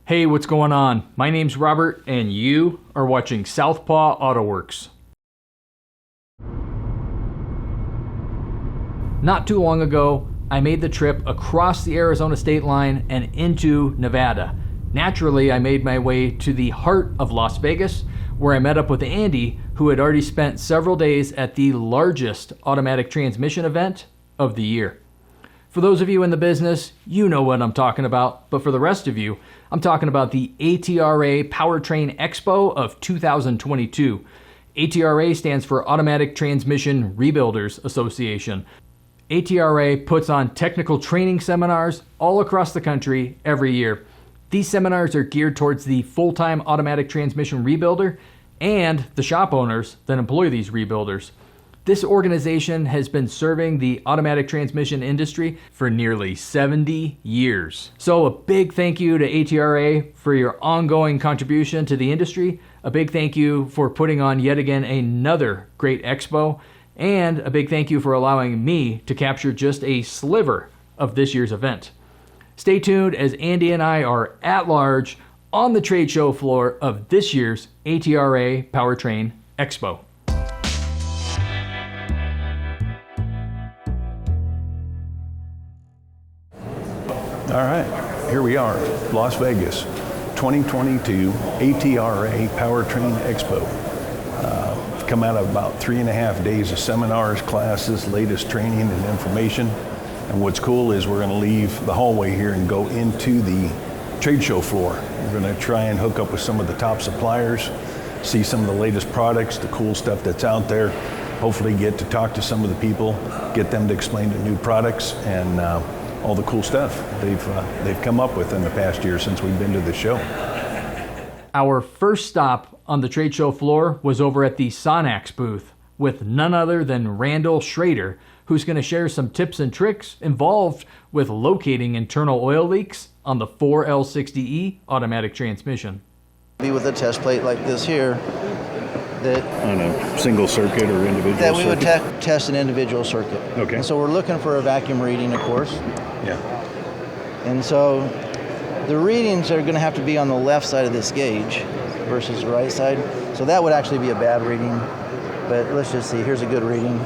Hey, what's going on? My name's Robert, and you are watching Southpaw Autoworks. Not too long ago, I made the trip across the Arizona state line and into Nevada. Naturally, I made my way to the heart of Las Vegas, where I met up with Andy, who had already spent several days at the largest automatic transmission event of the year. For those of you in the business, you know what I'm talking about, but for the rest of you, I'm talking about the ATRA Powertrain Expo of 2022. ATRA stands for Automatic Transmission Rebuilders Association. ATRA puts on technical training seminars all across the country every year. These seminars are geared towards the full-time automatic transmission rebuilder and the shop owners that employ these rebuilders. This organization has been serving the automatic transmission industry for nearly 70 years. So a big thank you to ATRA for your ongoing contribution to the industry. A big thank you for putting on yet again another great expo. And a big thank you for allowing me to capture just a sliver of this year's event. Stay tuned as Andy and I are at large on the trade show floor of this year's ATRA Powertrain Expo. All right, here we are, Las Vegas, 2022 ATRA Powertrain Expo. Come out of about 3.5 days of seminars, classes, latest training and information. And what's cool is we're gonna leave the hallway here and go into the trade show floor. We're gonna try and hook up with some of the top suppliers, see some of the latest products, the cool stuff that's out there, hopefully get to talk to some of the people, get them to explain the new products and all the cool stuff they've come up with in the past year since we've been to the show. Our first stop on the trade show floor was over at the Sonax booth with none other than Randall Schrader, who's going to share some tips and tricks involved with locating internal oil leaks on the 4L60E automatic transmission. Be with a test plate like this here, that On a single circuit or individual that we circuit? would test an individual circuit. Okay. And so we're looking for a vacuum reading, of course. Yeah. And so the readings are going to have to be on the left side of this gauge versus the right side. So that would actually be a bad reading. But let's just see. Here's a good reading.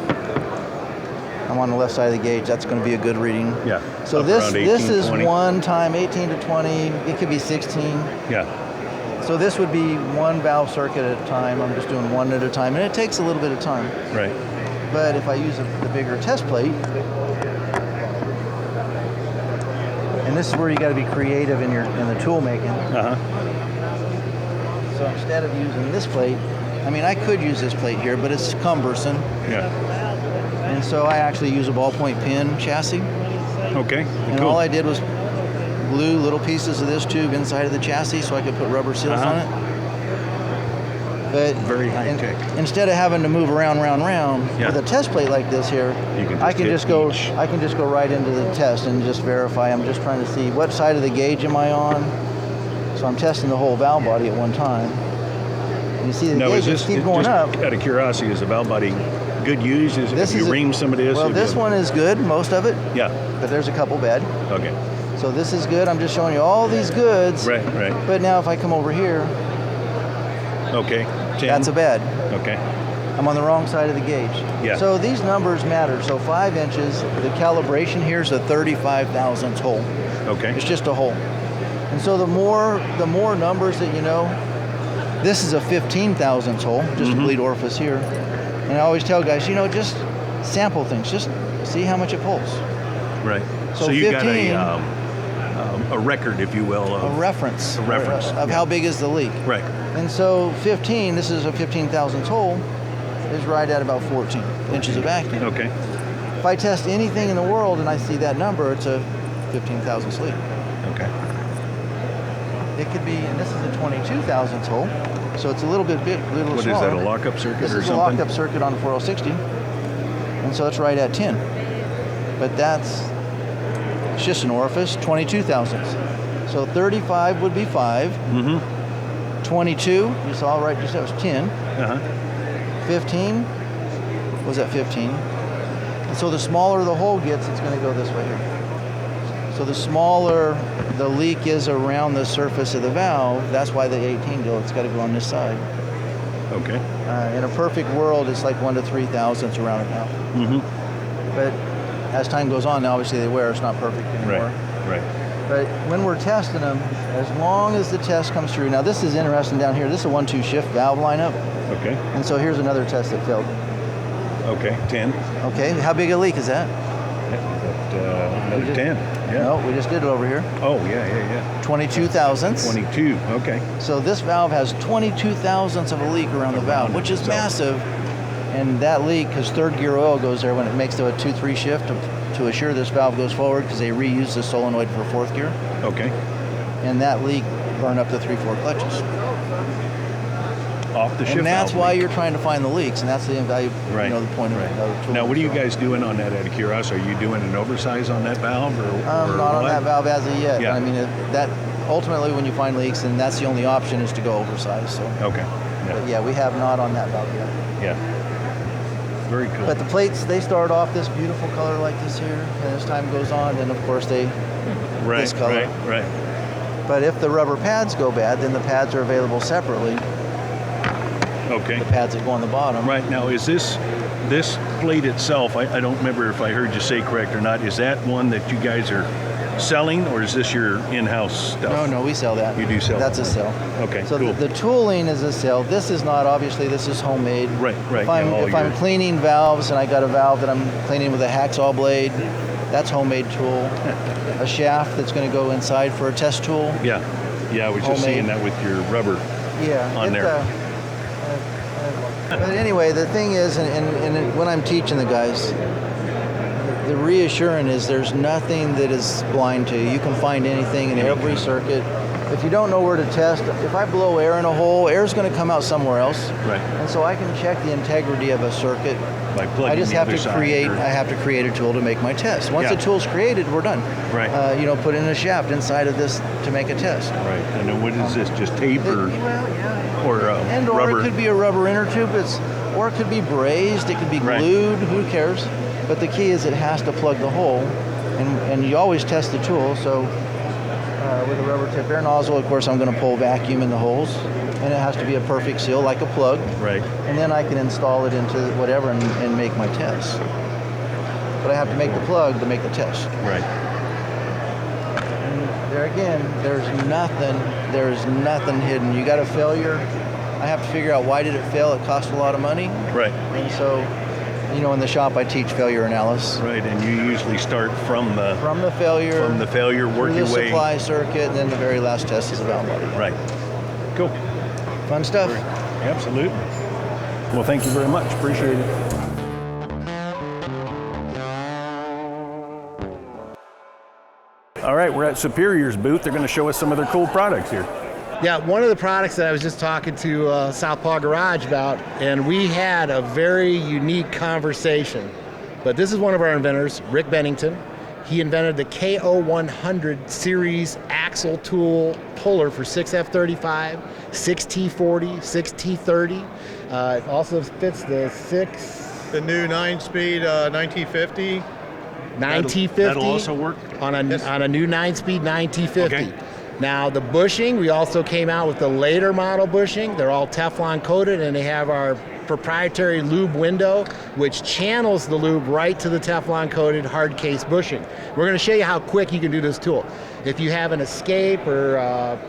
I'm on the left side of the gauge. That's going to be a good reading. Yeah. So Up this around 18, this is 20. one time 18 to 20. It could be 16. Yeah. So this would be one valve circuit at a time. I'm just doing one at a time, and it takes a little bit of time. Right. But if I use the bigger test plate, and this is where you got to be creative in the tool making. Uh-huh. So instead of using this plate, I mean I could use this plate here, but it's cumbersome. Yeah. And so I actually use a ballpoint pen chassis. Okay. And cool. all I did was glue little pieces of this tube inside of the chassis so I could put rubber seals on it. But Very high tech. Instead of having to move around, Yeah. with a test plate like this here, I can just go right into the test and just verify. I'm just trying to see what side of the gauge am I on. So I'm testing the whole valve body at one time. And you see the gauges keep going up. Out of curiosity, is the valve body good use? If you ream some of this? Well, this one is good, most of it. Yeah. But there's a couple bad. Okay. So this is good. I'm just showing you all these goods. Right. But now if I come over here, Okay. 10. that's a bad. Okay. I'm on the wrong side of the gauge. Yeah. So these numbers matter. So 5 inches, the calibration here is a 35 thousandths hole. Okay. It's just a hole. And so the more numbers that you know, this is a 15 thousandths hole, just a bleed orifice here. And I always tell guys, just sample things, just see how much it pulls. Right. So you 15, got a record, if you will, a reference. Of yeah. how big is the leak. Right. And so 15, this is a 15 thousandths hole, is right at about 14 inches of vacuum. Okay. If I test anything in the world and I see that number, it's a 15 thousandths leak. Okay. It could be, and this is a 22 thousandths hole, so it's a little bit smaller. What is that, a lockup circuit This or is something? a lockup circuit on the 4L60, and so it's right at 10. But it's just an orifice, 22 thousandths. So 35 would be 5. 22, you saw right just that was 10. 15 was at 15. And so the smaller the hole gets, it's going to go this way here. So the smaller the leak is around the surface of the valve, that's why the 18 go. It's got to go on this side. Okay. In a perfect world, it's like 1 to 3 thousandths around a valve. Mm-hmm. But as time goes on, obviously they wear. It's not perfect anymore. Right. But when we're testing them, as long as the test comes through. Now this is interesting down here. This is a 1-2 shift valve lineup. Okay. And so here's another test that failed. Okay. 10. Okay. How big a leak is that? Another 10. Yeah. No, we just did it over here. Oh, yeah. 22 thousandths. 22. Okay. So this valve has 22 thousandths of a leak around the valve, which is massive. And that leak, because third gear oil goes there when it makes the 2-3 shift to assure this valve goes forward, because they reuse the solenoid for fourth gear. Okay. And that leak burned up the 3/4 clutches. Off the shift And that's valve why leak. you're trying to find the leaks, and that's the invaluable, Right. the point of the tool. Now, what are you guys doing on that out of curiosity? Are you doing an oversize on that valve, or Not on what? that valve as of yet. Yeah. I mean, that ultimately, when you find leaks, and that's the only option is to go oversize. So, Okay. but yeah, we have not on that valve yet. Yeah. Very cool. But the plates, they start off this beautiful color like this here, and as time goes on, then of course they this color. Right. But if the rubber pads go bad, then the pads are available separately. Okay. The pads that go on the bottom. Right. Now, is this plate itself, I don't remember if I heard you say correct or not, is that one that you guys are selling, or is this your in-house stuff? No, we sell that. You do sell That's that? a sell. Okay, So cool. the tooling is a sell. This is not, obviously, this is homemade. Right. If I'm cleaning valves and I got a valve that I'm cleaning with a hacksaw blade, that's homemade tool. A shaft that's going to go inside for a test tool. Yeah, I was just Homemade. seeing that with your rubber. Yeah. On there. But anyway, the thing is, and when I'm teaching the guys, the reassuring is there's nothing that is blind to you. You can find anything in every circuit. If you don't know where to test, if I blow air in a hole, air's going to come out somewhere else. Right. And so I can check the integrity of a circuit. By plugging I just the have other to side, create. or- I have to create a tool to make my test. Once Yeah. the tool's created, we're done. Right. Put in a shaft inside of this to make a test. Right. And then what is this? Just tape or And or rubber? it could be a rubber inner tube. Or it could be brazed. It could be Right. glued. Who cares? But the key is it has to plug the hole, and you always test the tool. So with a rubber tip air nozzle, of course, I'm going to pull vacuum in the holes, and it has to be a perfect seal, like a plug. Right. And then I can install it into whatever and make my test. But I have to make the plug to make the test. Right. And there again, there's nothing hidden. You got a failure, I have to figure out why did it fail. It cost a lot of money. Right. And so, in the shop I teach failure analysis. Right. And you usually start from the failure, work through your the way. supply circuit, and then the very last test is a valve body. Right. Cool. Fun stuff. Absolutely. Well, thank you very much. Appreciate it. All right, we're at Superior's booth. They're going to show us some of their cool products here. Yeah, one of the products that I was just talking to Southpaw Garage about, and we had a very unique conversation. But this is one of our inventors, Rick Bennington. He invented the KO100 series axle tool puller for 6F35, 6T40, 6T30. It also fits The new 9-speed 1950. 9T50. That'll also work? on a new 9-speed 9T50. Okay. Now the bushing, we also came out with the later model bushing. They're all Teflon coated, and they have our proprietary lube window, which channels the lube right to the Teflon coated hard case bushing. We're going to show you how quick you can do this tool. If you have an Escape or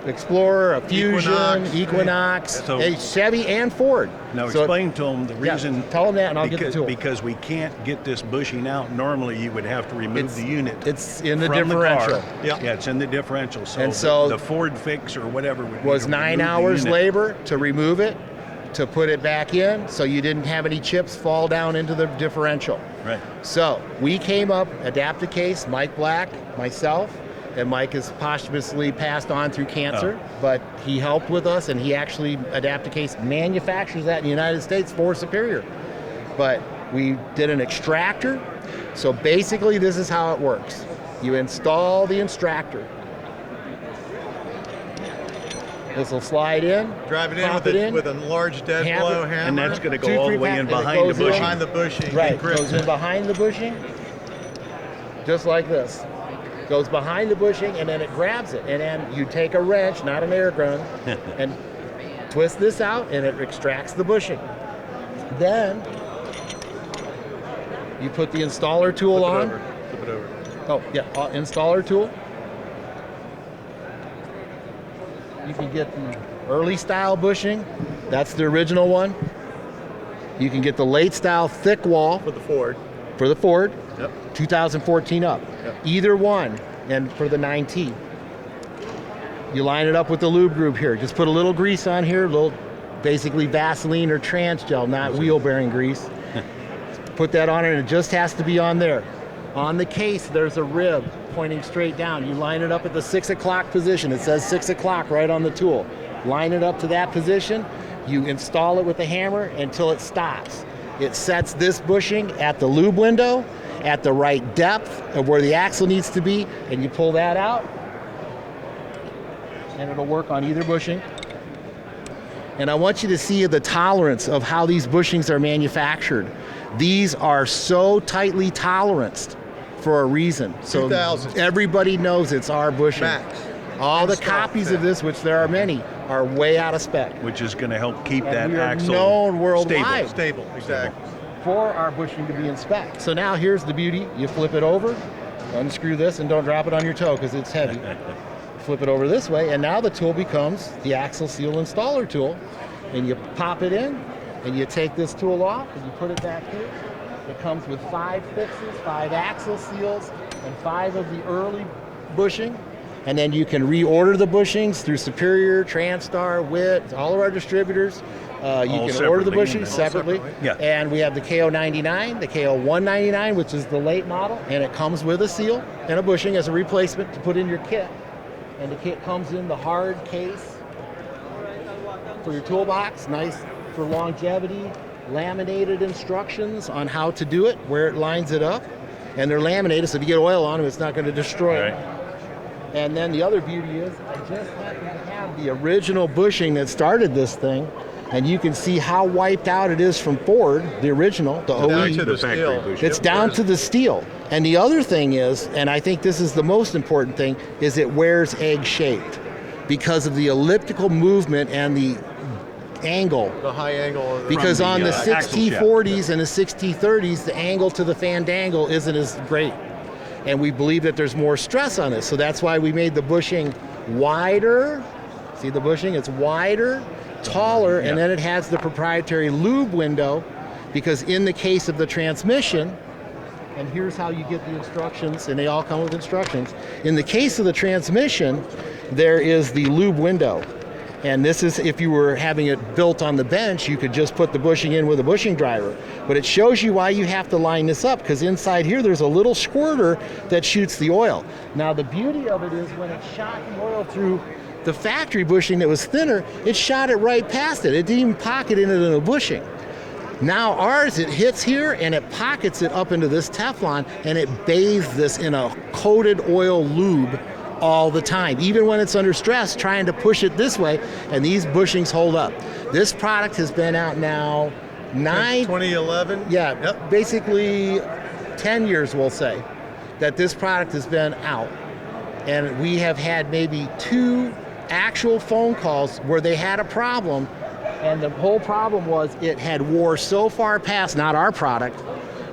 Explorer, a Fusion, Equinox, So- a Chevy and Ford. Now So- explain to them the Yeah, reason. tell them that and I'll get the because, tool. Because we can't get this bushing out. Normally you would have to remove the unit. It's in the from differential. The car. Yeah, it's in the differential. So, And so- the Ford fix or whatever would be Was to 9 remove the hours unit. labor to remove it, to put it back in, so you didn't have any chips fall down into the differential. Right. So we came up, Adaptacase, Mike Black, myself, and Mike is posthumously passed on through cancer, but he helped with us, and he actually, Adaptacase manufactures that in the United States for Superior. But we did an extractor, so basically this is how it works. You install the extractor. This will slide in, Drive it in pop with, it in, with a large dead hammer, blow hammer. And that's going to go 2, all 3 the way in pack, and it behind the goes in. bushing. behind the bushing. right, and grip goes it. in behind the bushing, just like this. goes behind the bushing, and then it grabs it. And then you take a wrench, not an air gun, and twist this out, and it extracts the bushing. Then you put the installer tool on. Flip it over. Oh, yeah, installer tool. You can get the early style bushing. That's the original one. You can get the late style thick wall For the Ford. for the Ford, Yep. 2014 up. Yep. Either one, and for the 9T. You line it up with the lube group here. Just put a little grease on here, little basically Vaseline or trans gel, not wheel bearing grease. Put that on it, and it just has to be on there. On the case, there's a rib pointing straight down. You line it up at the 6 o'clock position. It says 6 o'clock right on the tool. Line it up to that position. You install it with the hammer until it stops. It sets this bushing at the lube window, at the right depth of where the axle needs to be, and you pull that out, and it'll work on either bushing. And I want you to see the tolerance of how these bushings are manufactured. These are so tightly toleranced for a reason. So 2000. everybody knows it's our bushing. Max. All the In stock copies set. of this, which there are many, are way out of spec. Which is going to help keep And that we are axle known worldwide. Stable, exactly. For our bushing to be in spec. So now here's the beauty. You flip it over, unscrew this, and don't drop it on your toe because it's heavy. Flip it over this way, and now the tool becomes the axle seal installer tool. And you pop it in, and you take this tool off, and you put it back here. It comes with 5 fixes, 5 axle seals, and 5 of the early bushing. And then you can reorder the bushings through Superior, TransStar, WIT, all of our distributors. You can order the separately, bushings and then- separately. All separately. Yeah. And we have the KO99, the KO199, which is the late model, and it comes with a seal and a bushing as a replacement to put in your kit. And the kit comes in the hard case for your toolbox, nice for longevity, laminated instructions on how to do it, where it lines it up. And they're laminated, so if you get oil on them, it's not going to destroy it. Right. And then the other beauty is, I just happen to have the original bushing that started this thing, and you can see how wiped out it is from Ford, the original, the Down OE. to the factory steel. bushing. It's down to the steel. And the other thing is, and I think this is the most important thing, is it wears egg-shaped because of the elliptical movement and the angle. The high angle of the Because on the axle 6T40s and the 6T30s, the angle to the fandangle isn't as great. And we believe that there's more stress on this. So that's why we made the bushing wider. See the bushing? It's wider, taller, and then it has the proprietary lube window, because in the case of the transmission, and here's how you get the instructions, and they all come with instructions. In the case of the transmission, there is the lube window. And this is, if you were having it built on the bench, you could just put the bushing in with a bushing driver. But it shows you why you have to line this up, because inside here there's a little squirter that shoots the oil. Now the beauty of it is when it shot the oil through the factory bushing that was thinner, it shot it right past it. It didn't even pocket in it in a bushing. Now ours, it hits here and it pockets it up into this Teflon, and it bathes this in a coated oil lube all the time, even when it's under stress, trying to push it this way, and these bushings hold up. This product has been out now 2011. Yep. basically 10 years, we'll say, that this product has been out. And we have had maybe 2 actual phone calls where they had a problem, and the whole problem was it had wore so far past, not our product,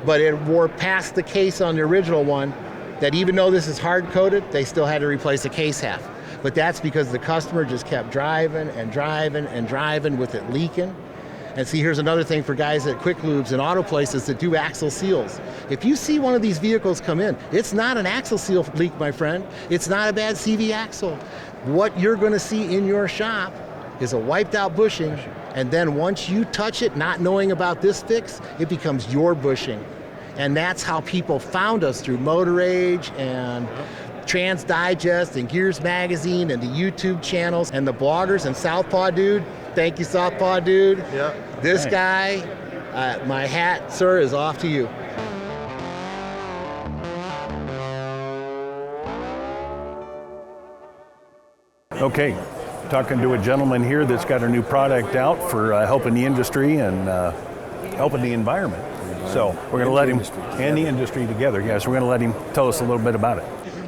but it wore past the case on the original one, that even though this is hard-coated, they still had to replace the case half. But that's because the customer just kept driving and driving and driving with it leaking. And see, here's another thing for guys at Quick Lubes and auto places that do axle seals. If you see one of these vehicles come in, it's not an axle seal leak, my friend. It's not a bad CV axle. What you're gonna see in your shop is a wiped out bushing, and then once you touch it, not knowing about this fix, it becomes your bushing. And that's how people found us, through Motor Age and Trans Digest and Gears Magazine and the YouTube channels and the bloggers and Southpaw Dude. Thank you, Southpaw Dude. Yeah. This guy, my hat, sir, is off to you. Okay, talking to a gentleman here that's got a new product out for helping the industry and helping the environment. So we're going to let him, and the industry together, yes, we're going to let him tell us a little bit about it.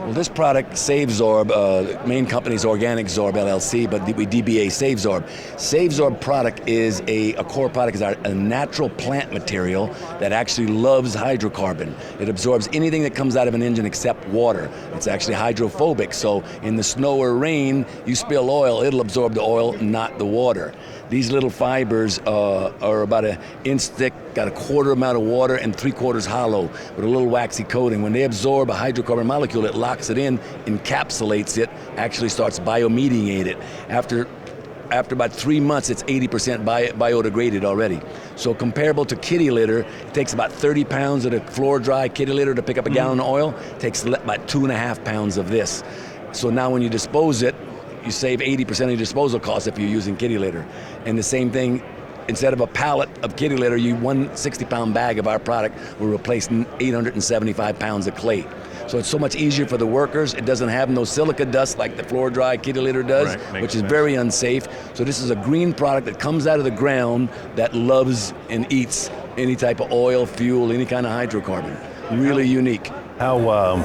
Well, this product, SaveZorb, main company is Organic Zorb LLC, but we DBA SaveZorb. SaveZorb product is a core product, is a natural plant material that actually loves hydrocarbon. It absorbs anything that comes out of an engine except water. It's actually hydrophobic, so in the snow or rain, you spill oil, it'll absorb the oil, not the water. These little fibers are about an inch thick, got a quarter amount of water and 3/4 hollow with a little waxy coating. When they absorb a hydrocarbon molecule, it locks it in, encapsulates it, actually starts biomediating it. After about 3 months, it's 80% biodegraded already. So comparable to kitty litter, it takes about 30 pounds of the floor dry kitty litter to pick up a gallon of oil. It takes about 2.5 pounds of this. So now when you dispose it, you save 80% of your disposal costs if you're using kitty litter. And the same thing, instead of a pallet of kitty litter, one 60-pound bag of our product will replace 875 pounds of clay. So it's so much easier for the workers. It doesn't have no silica dust like the floor dry kitty litter does, which is very unsafe. So this is a green product that comes out of the ground that loves and eats any type of oil, fuel, any kind of hydrocarbon. Really unique. How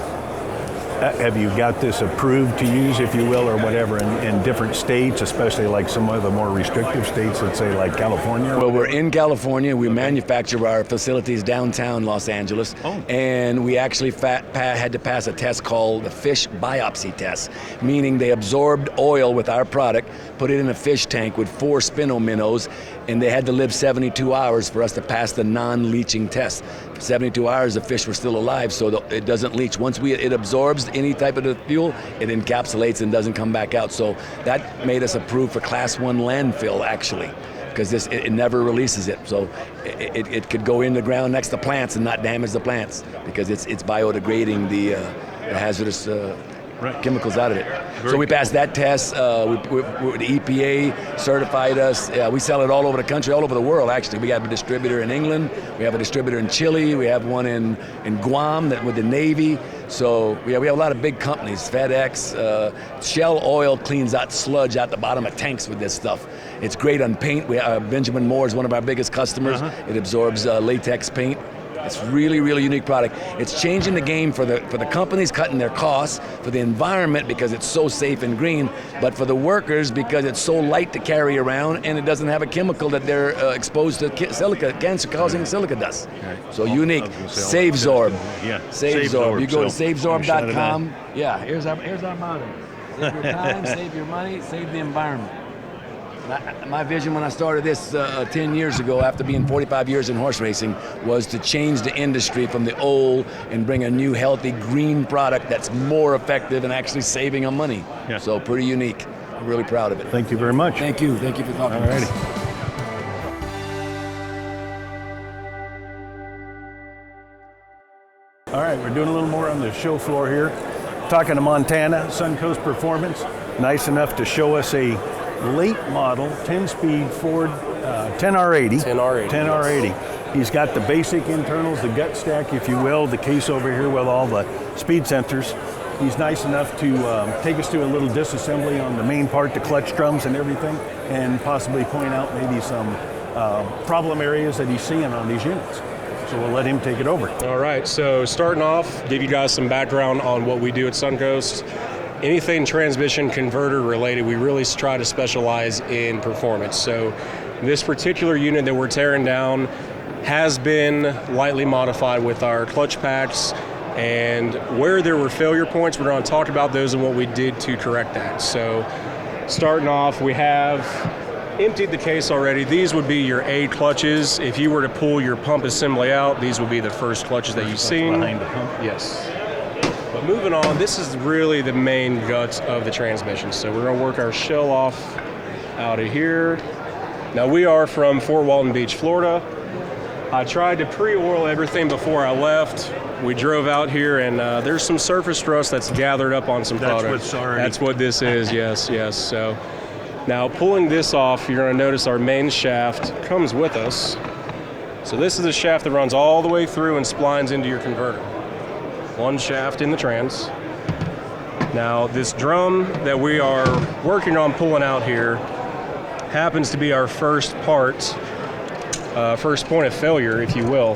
have you got this approved to use, if you will, or whatever, in different states, especially like some of the more restrictive states, let's say like California? Well, we're in California. We manufacture our facilities downtown Los Angeles, and we actually had to pass a test called the fish biopsy test, meaning they absorbed oil with our product, put it in a fish tank with 4 spino minnows, and they had to live 72 hours for us to pass the non-leaching test. For 72 hours, the fish were still alive, so it doesn't leach. Once it absorbs any type of the fuel, it encapsulates and doesn't come back out. So that made us approved for Class 1 landfill, actually, because it never releases it. So it could go in the ground next to plants and not damage the plants, because it's biodegrading the hazardous chemicals out of it. So we passed that test. The EPA certified us. We sell it all over the country, all over the world, actually. We have a distributor in England. We have a distributor in Chile. We have one in Guam with the Navy. So we have a lot of big companies, FedEx. Shell Oil cleans out sludge out the bottom of tanks with this stuff. It's great on paint. Benjamin Moore is one of our biggest customers. It absorbs latex paint. It's really, really unique product. It's changing the game for the companies, cutting their costs, for the environment because it's so safe and green, but for the workers because it's so light to carry around and it doesn't have a chemical that they're exposed to silica, cancer-causing silica dust. So unique. SaveZorb. Yeah. SaveZorb. You go to SaveZorb.com. Yeah, here's our motto. Save your time, save your money, save the environment. My vision when I started this 10 years ago, after being 45 years in horse racing, was to change the industry from the old and bring a new, healthy, green product that's more effective and actually saving on money. Yeah. So pretty unique. I'm really proud of it. Thank you very much. Thank you. Thank you for talking to us. All right, we're doing a little more on the show floor here. Talking to Montana, Suncoast Performance, nice enough to show us a late model 10-speed Ford 10R80. 10R80. Yes. He's got the basic internals, the gut stack, if you will, the case over here with all the speed sensors. He's nice enough to take us through a little disassembly on the main part, the clutch drums and everything, and possibly point out maybe some problem areas that he's seeing on these units. So we'll let him take it over. All right, so starting off, give you guys some background on what we do at Suncoast. Anything transmission converter related, we really try to specialize in performance. So this particular unit that we're tearing down has been lightly modified with our clutch packs, and where there were failure points, we're going to talk about those and what we did to correct that. So starting off, we have emptied the case already. These would be your A clutches. If you were to pull your pump assembly out, these would be the first clutches that you've seen. Behind the pump. Yes. But moving on, this is really the main guts of the transmission. So we're going to work our shell off out of here. Now we are from Fort Walton Beach, Florida. I tried to pre-oil everything before I left. We drove out here and there's some surface rust that's gathered up on some product. That's what this is, yes. So now pulling this off, you're going to notice our main shaft comes with us. So this is the shaft that runs all the way through and splines into your converter. One shaft in the trans. Now this drum that we are working on pulling out here happens to be our first part, first point of failure, if you will.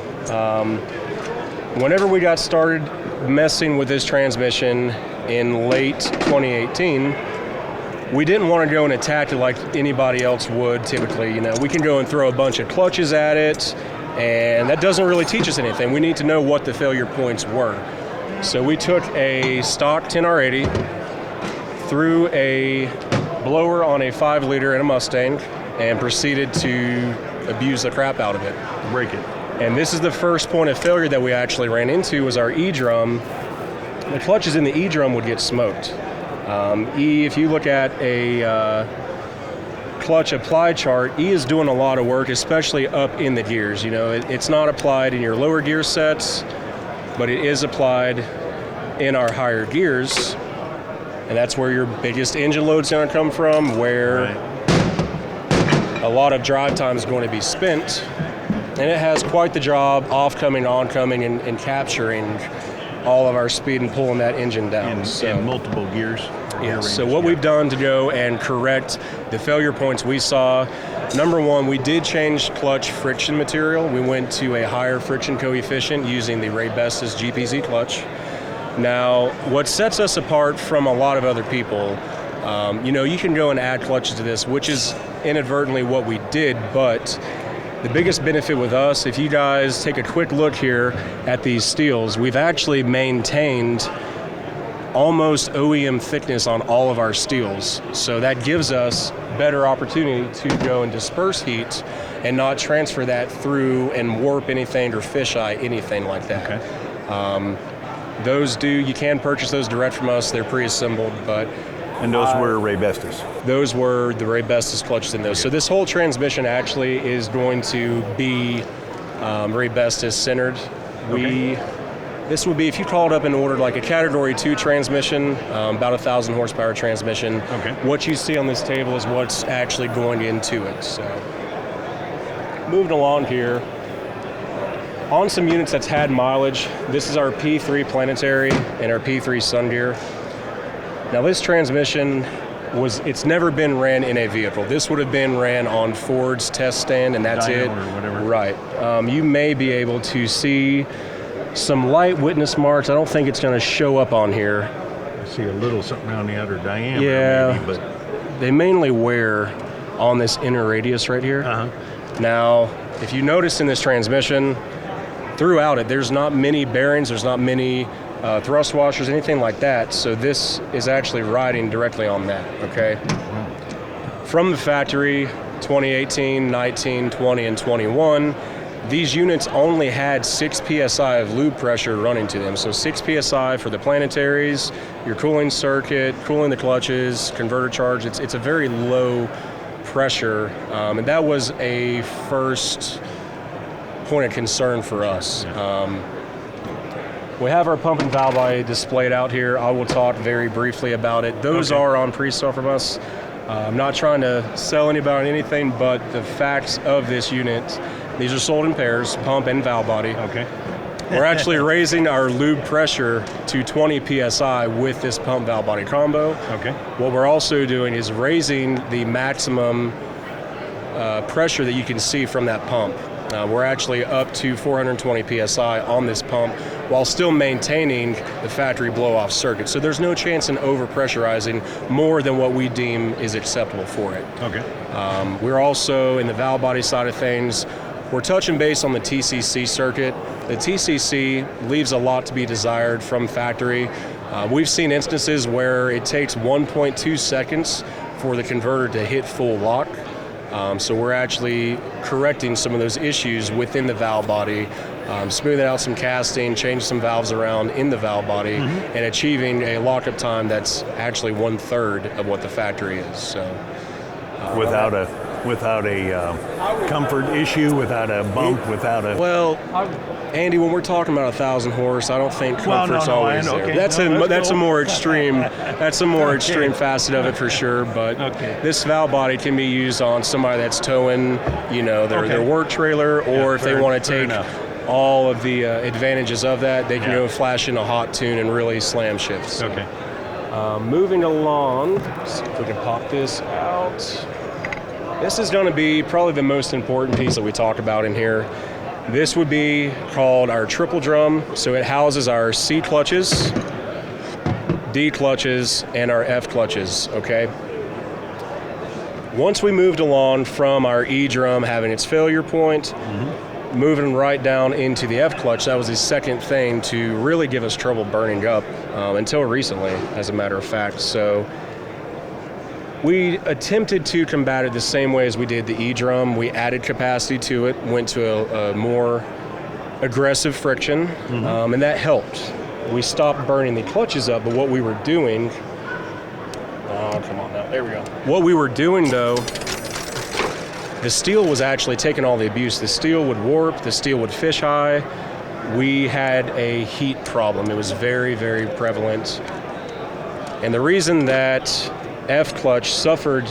Whenever we got started messing with this transmission, in late 2018, we didn't want to go and attack it like anybody else would typically. You know, we can go and throw a bunch of clutches at it, and that doesn't really teach us anything. We need to know what the failure points were. So we took a stock 10R80, threw a blower on a 5-liter in a Mustang, and proceeded to abuse the crap out of it. Break it. And this is the first point of failure that we actually ran into, was our E-drum. The clutches in the E-drum would get smoked. If you look at a clutch apply chart, E is doing a lot of work, especially up in the gears. You know, it's not applied in your lower gear sets, but it is applied in our higher gears. And that's where your biggest engine load's going to come from, where a lot of drive time is going to be spent. And it has quite the job off-coming, on-coming, and capturing all of our speed and pulling that engine down. In multiple gears. Yeah, so what we've done to go and correct the failure points we saw, number one, we did change clutch friction material. We went to a higher friction coefficient using the Ray Bestis GPZ clutch. Now, what sets us apart from a lot of other people, you know, you can go and add clutches to this, which is inadvertently what we did, but the biggest benefit with us, if you guys take a quick look here at these steels, we've actually maintained almost OEM thickness on all of our steels. So that gives us better opportunity to go and disperse heat and not transfer that through and warp anything or fisheye anything like that. Okay. You can purchase those direct from us. They're pre-assembled, but and those were Ray Bestis. Those were the Ray Bestis clutches in those. So this whole transmission actually is going to be Ray Bestis centered. This would be, if you called up and ordered like a Category 2 transmission, about 1,000 horsepower transmission. Okay. What you see on this table is what's actually going into it. So moving along here, on some units that's had mileage, this is our P3 Planetary and our P3 Sun Gear. Now this transmission it's never been ran in a vehicle. This would have been ran on Ford's test stand, and that's it. Or whatever. Right. You may be able to see some light witness marks. I don't think it's going to show up on here. I see a little something around the outer diameter, maybe, but they mainly wear on this inner radius right here. Now, if you notice in this transmission, throughout it, there's not many bearings, there's not many thrust washers, anything like that. So this is actually riding directly on that, okay? From the factory, 2018, 19, 20, and 21, these units only had 6 PSI of lube pressure running to them. So 6 PSI for the planetaries, your cooling circuit, cooling the clutches, converter charge. It's a very low pressure, and that was a first point of concern for us. We have our pump and valve body displayed out here. I will talk very briefly about it. Those are on pre-sale from us. I'm not trying to sell anybody on anything, but the facts of this unit, these are sold in pairs, pump and valve body. Okay. We're actually raising our lube pressure to 20 PSI with this pump valve body combo. Okay. What we're also doing is raising the maximum pressure that you can see from that pump. We're actually up to 420 PSI on this pump while still maintaining the factory blow-off circuit. So there's no chance in over-pressurizing more than what we deem is acceptable for it. Okay. We're also, in the valve body side of things, we're touching base on the TCC circuit. The TCC leaves a lot to be desired from factory. We've seen instances where it takes 1.2 seconds for the converter to hit full lock. So we're actually correcting some of those issues within the valve body, smoothing out some casting, changing some valves around in the valve body, and achieving a lockup time that's actually 1/3 of what the factory is. So without a comfort issue, without a bump, Well, Andy, when we're talking about 1,000 horse, I don't think comfort's always there. Okay. That's a more extreme. That's a more extreme facet of it for sure. But this valve body can be used on somebody that's towing, their work trailer, or if they want to take all of the advantages of that, they can go flash in a hot tune and really slam shift. So, moving along, let's see if we can pop this out. This is going to be probably the most important piece that we talk about in here. This would be called our triple drum. So it houses our C clutches, D clutches, and our F clutches, okay? Once we moved along from our E drum having its failure point, moving right down into the F clutch, that was the second thing to really give us trouble burning up until recently, as a matter of fact. So we attempted to combat it the same way as we did the E drum. We added capacity to it, went to a more aggressive friction, and that helped. We stopped burning the clutches up, but what we were doing, come on now, there we go. What we were doing though, the steel was actually taking all the abuse. The steel would warp, the steel would fish high. We had a heat problem. It was very, very prevalent. And the reason that F clutch suffered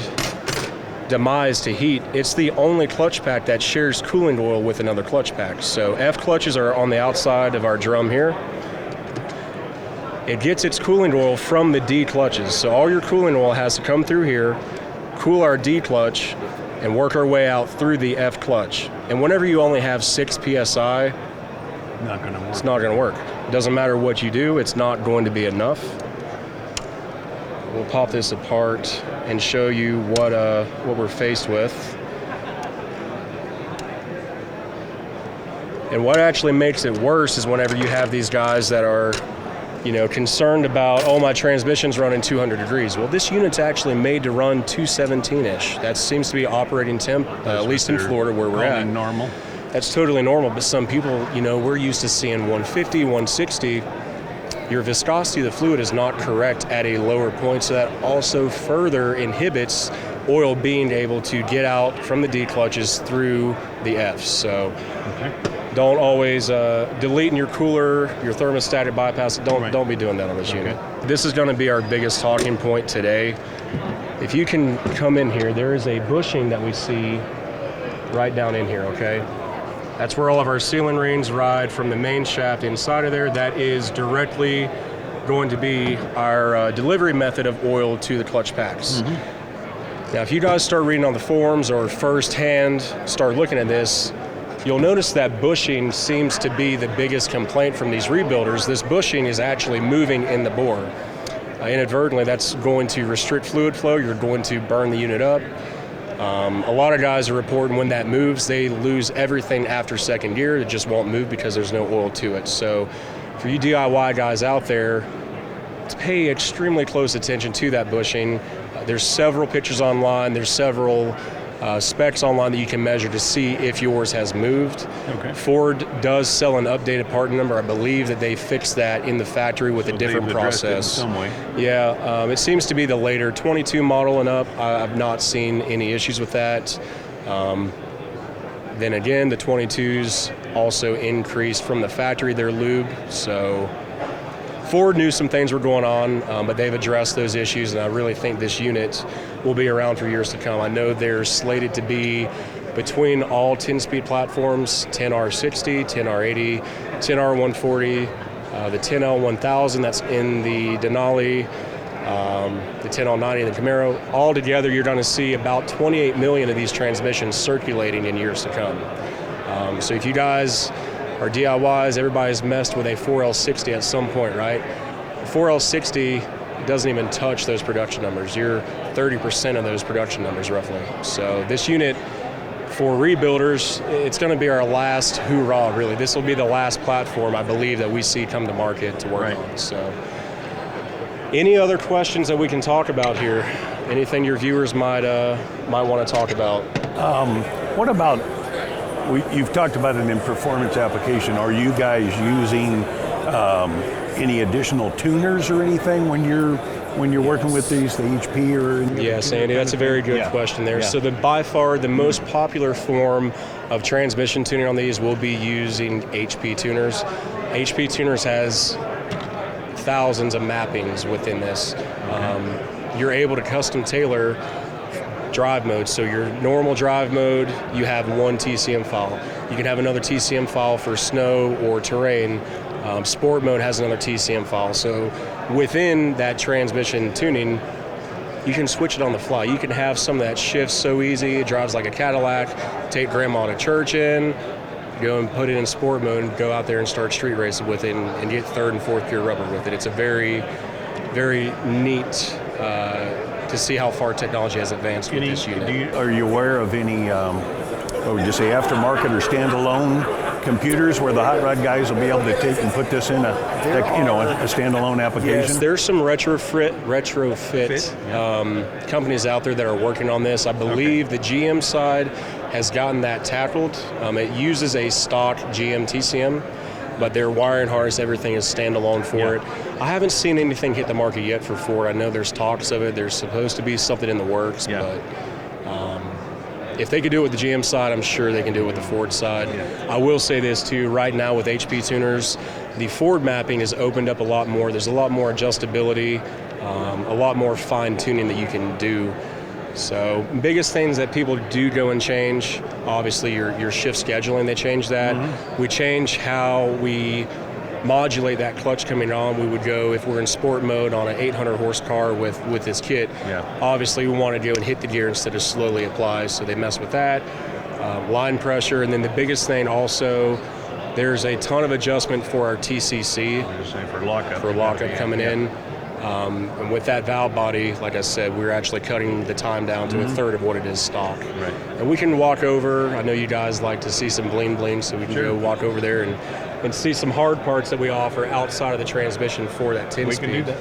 demise to heat, it's the only clutch pack that shares cooling oil with another clutch pack. So F clutches are on the outside of our drum here. It gets its cooling oil from the D clutches. So all your cooling oil has to come through here, cool our D clutch, and work our way out through the F clutch. And whenever you only have 6 PSI, it's not gonna work. It doesn't matter what you do, it's not going to be enough. We'll pop this apart and show you what we're faced with. And what actually makes it worse is whenever you have these guys that are, concerned about, oh, my transmission's running 200 degrees. Well, this unit's actually made to run 217-ish. That seems to be operating temp, at least in Florida where we're at. Normal. That's totally normal, but some people, we're used to seeing 150, 160. Your viscosity of the fluid is not correct at a lower point, so that also further inhibits oil being able to get out from the D clutches through the Fs. So don't always deleting your cooler, your thermostatic bypass. Don't be doing that on this unit. This is going to be our biggest talking point today. If you can come in here, there is a bushing that we see right down in here, okay? That's where all of our sealing rings ride from the main shaft inside of there. That is directly going to be our delivery method of oil to the clutch packs. Now, if you guys start reading on the forums or firsthand start looking at this, you'll notice that bushing seems to be the biggest complaint from these rebuilders. This bushing is actually moving in the bore. Inadvertently, that's going to restrict fluid flow. You're going to burn the unit up. A lot of guys are reporting when that moves, they lose everything after second gear. It just won't move because there's no oil to it. So for you DIY guys out there, to pay extremely close attention to that bushing. There's several pictures online. There's several specs online that you can measure to see if yours has moved. Okay. Ford does sell an updated part number. I believe that they fixed that in the factory with a different process. In some way. Yeah, it seems to be the later 22 model and up. I've not seen any issues with that. Then again, the 22s also increased from the factory their lube. So Ford knew some things were going on, but they've addressed those issues, and I really think this unit will be around for years to come. I know they're slated to be between all 10-speed platforms, 10R60, 10R80, 10R140, the 10L1000 that's in the Denali, the 10L90 and the Camaro. All together, you're going to see about 28 million of these transmissions circulating in years to come. So if you guys are DIYs, everybody's messed with a 4L60 at some point, right? 4L60 doesn't even touch those production numbers. You're 30% of those production numbers, roughly. So this unit, for rebuilders, it's going to be our last hoorah, really. This will be the last platform, I believe, that we see come to market to work on. So, any other questions that we can talk about here? Anything your viewers might want to talk about? What about, you've talked about it in performance application. Are you guys using any additional tuners or anything when you're working with these, the HP or? Yes, Andy, that's a very good question there. Yeah. So by far the most popular form of transmission tuning on these will be using HP tuners. HP tuners has thousands of mappings within this. You're able to custom tailor drive mode. So your normal drive mode, you have one TCM file. You can have another TCM file for snow or terrain. Sport mode has another TCM file. So within that transmission tuning, you can switch it on the fly. You can have some that shifts so easy, it drives like a Cadillac, take grandma to church in, go and put it in sport mode and go out there and start street racing with it and get third and fourth gear rubber with it. It's a very very neat to see how far technology has advanced with this unit. Are you aware of any, what would you say, aftermarket or standalone computers where the hot rod guys will be able to take and put this in a standalone application? Yes, there's some retrofit companies out there that are working on this. I believe the GM side has gotten that tackled. It uses a stock GM TCM, but their wiring harness, everything is standalone for it. I haven't seen anything hit the market yet for Ford. I know there's talks of it. There's supposed to be something in the works, but if they could do it with the GM side, I'm sure they can do it with the Ford side. I will say this too, right now with HP tuners, the Ford mapping is opened up a lot more. There's a lot more adjustability, a lot more fine tuning that you can do. So biggest things that people do go and change, obviously your shift scheduling, they change that. We change how we modulate that clutch coming on. We would go, if we're in sport mode on an 800 horse car with this kit, obviously we want to go and hit the gear instead of slowly apply, so they mess with that. Line pressure, and then the biggest thing also, there's a ton of adjustment for our TCC, for lockup coming in. And with that valve body, like I said, we're actually cutting the time down to a third of what it is stock. Right. And we can walk over, I know you guys like to see some bling bling, so we can go walk over there and see some hard parts that we offer outside of the transmission for that 10 speed. We can do that.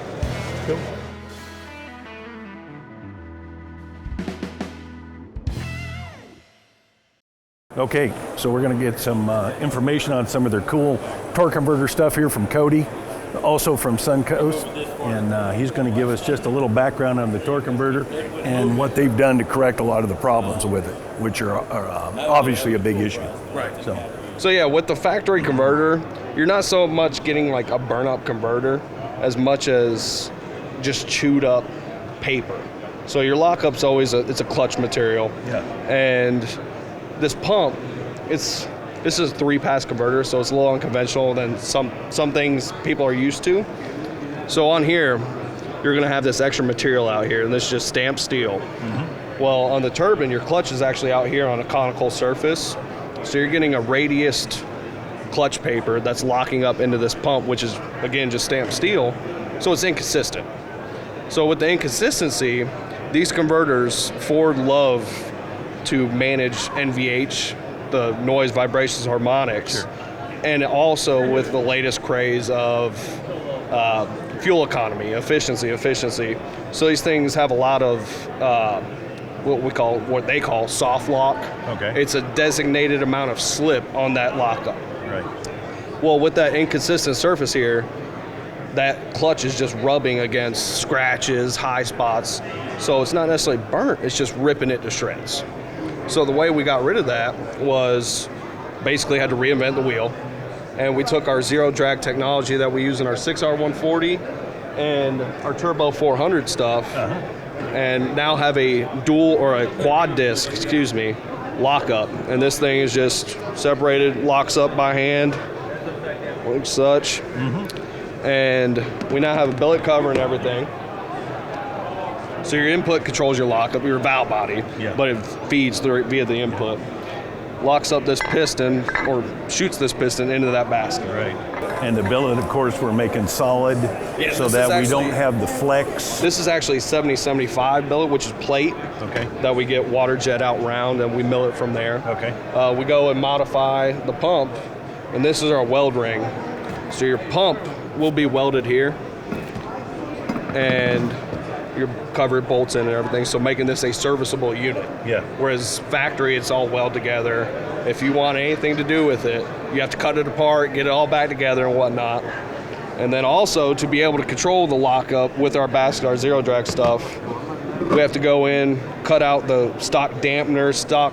Cool. Okay, so we're going to get some information on some of their cool torque converter stuff here from Cody, also from Suncoast, and he's going to give us just a little background on the torque converter and what they've done to correct a lot of the problems with it, which are obviously a big issue. Right. So yeah, with the factory converter, you're not so much getting like a burn-up converter as much as just chewed up paper. So your lockup's always it's a clutch material. Yeah. And this pump, this is a 3-pass converter, so it's a little unconventional than some things people are used to. So on here, you're gonna have this extra material out here, and this is just stamped steel. Well, on the turbine, your clutch is actually out here on a conical surface. So you're getting a radiused clutch paper that's locking up into this pump, which is, again, just stamped steel. So it's inconsistent. So with the inconsistency, these converters, Ford love to manage NVH, the noise, vibrations, harmonics, and also with the latest craze of fuel economy, efficiency. So these things have a lot of what they call soft lock. Okay. It's a designated amount of slip on that lockup. Right. Well, with that inconsistent surface here, that clutch is just rubbing against scratches, high spots. So it's not necessarily burnt, it's just ripping it to shreds. So the way we got rid of that was basically had to reinvent the wheel. And we took our zero drag technology that we use in our 6R140 and our Turbo 400 stuff, and now have a dual or a quad disc, lockup. And this thing is just separated, locks up by hand, like such. And we now have a billet cover and everything. So your input controls your lockup, your valve body, but it feeds via the input. Locks up this piston, or shoots this piston into that basket. Right. And the billet, of course, we're making solid so that we don't have the flex. This is actually 70-75 billet, which is plate. Okay. That we get water jet out round and we mill it from there. Okay. We go and modify the pump, and this is our weld ring. So your pump will be welded here, and your cover bolts in and everything, so making this a serviceable unit. Yeah. Whereas factory, it's all weld together. If you want anything to do with it, you have to cut it apart, get it all back together and whatnot. And then also, to be able to control the lockup with our basket, our zero drag stuff, we have to go in, cut out the stock dampener, stock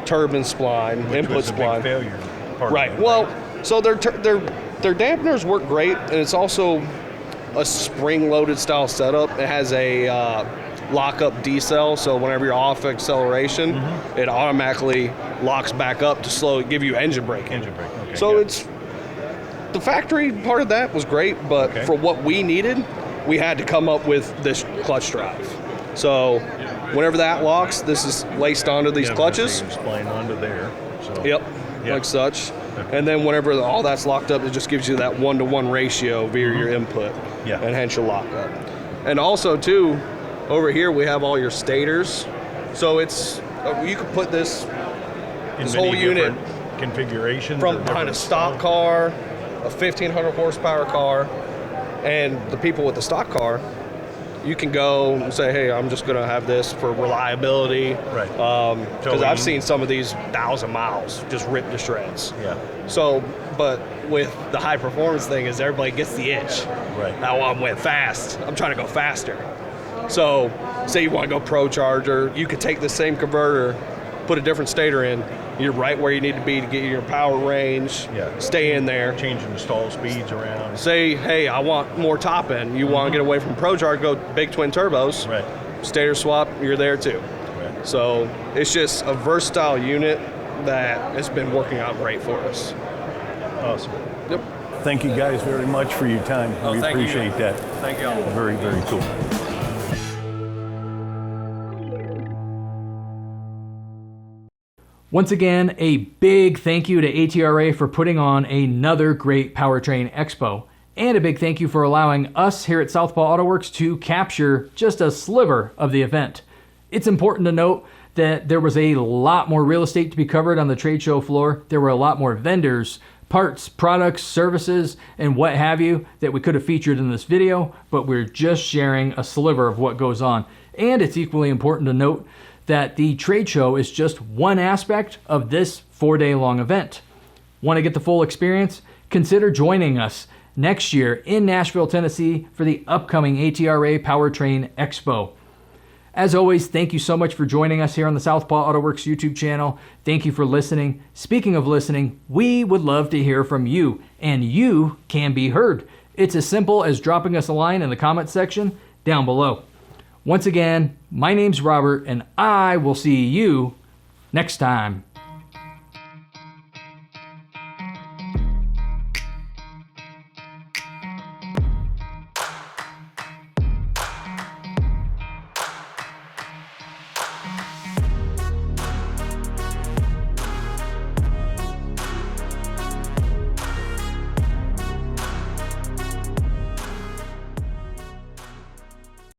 turbine spline, input spline. Big failure part Right. Of it, well, so their dampeners work great, and it's also a spring-loaded style setup. It has a lock-up decel, so whenever you're off acceleration, it automatically locks back up to give you engine braking. Okay, so it's the factory part of that was great, but for what we needed, we had to come up with this clutch drive. So whenever that locks, this is laced onto these clutches. Spline onto there. So. Yep, like such. And then whenever all that's locked up, it just gives you that 1-to-1 ratio via your input, and hence your lockup. And also too, over here we have all your stators. So it's, you could put this whole unit configurations from behind a stock car, a 1500 horsepower car, and the people with the stock car, you can go and say, hey, I'm just going to have this for reliability. Right. Because I've seen some of these 1,000 miles just ripped to shreds. Yeah. So, but with the high performance thing is everybody gets the itch. Right. Now I went fast. I'm trying to go faster. So say you want to go Pro Charger, you could take the same converter, put a different stator in, you're right where you need to be to get your power range, stay in there. Changing the stall speeds around. Say, hey, I want more top end. You want to get away from Pro Charger, go big twin turbos. Right. Stator swap, you're there too. Right. So it's just a versatile unit that has been working out great for us. Awesome. Yep. Thank you guys very much for your time. We thank you. appreciate that. Thank you all. Very, very cool. Once again, a big thank you to ATRA for putting on another great powertrain expo. And a big thank you for allowing us here at Southpaw Autoworks to capture just a sliver of the event. It's important to note that there was a lot more real estate to be covered on the trade show floor. There were a lot more vendors, parts, products, services, and what have you that we could have featured in this video, but we're just sharing a sliver of what goes on. And it's equally important to note that the trade show is just one aspect of this 4-day long event. Want to get the full experience? Consider joining us next year in Nashville, Tennessee for the upcoming ATRA Powertrain Expo. As always, thank you so much for joining us here on the Southpaw Autoworks YouTube channel. Thank you for listening. Speaking of listening, we would love to hear from you, and you can be heard. It's as simple as dropping us a line in the comment section down below. Once again, my name's Robert, and I will see you next time.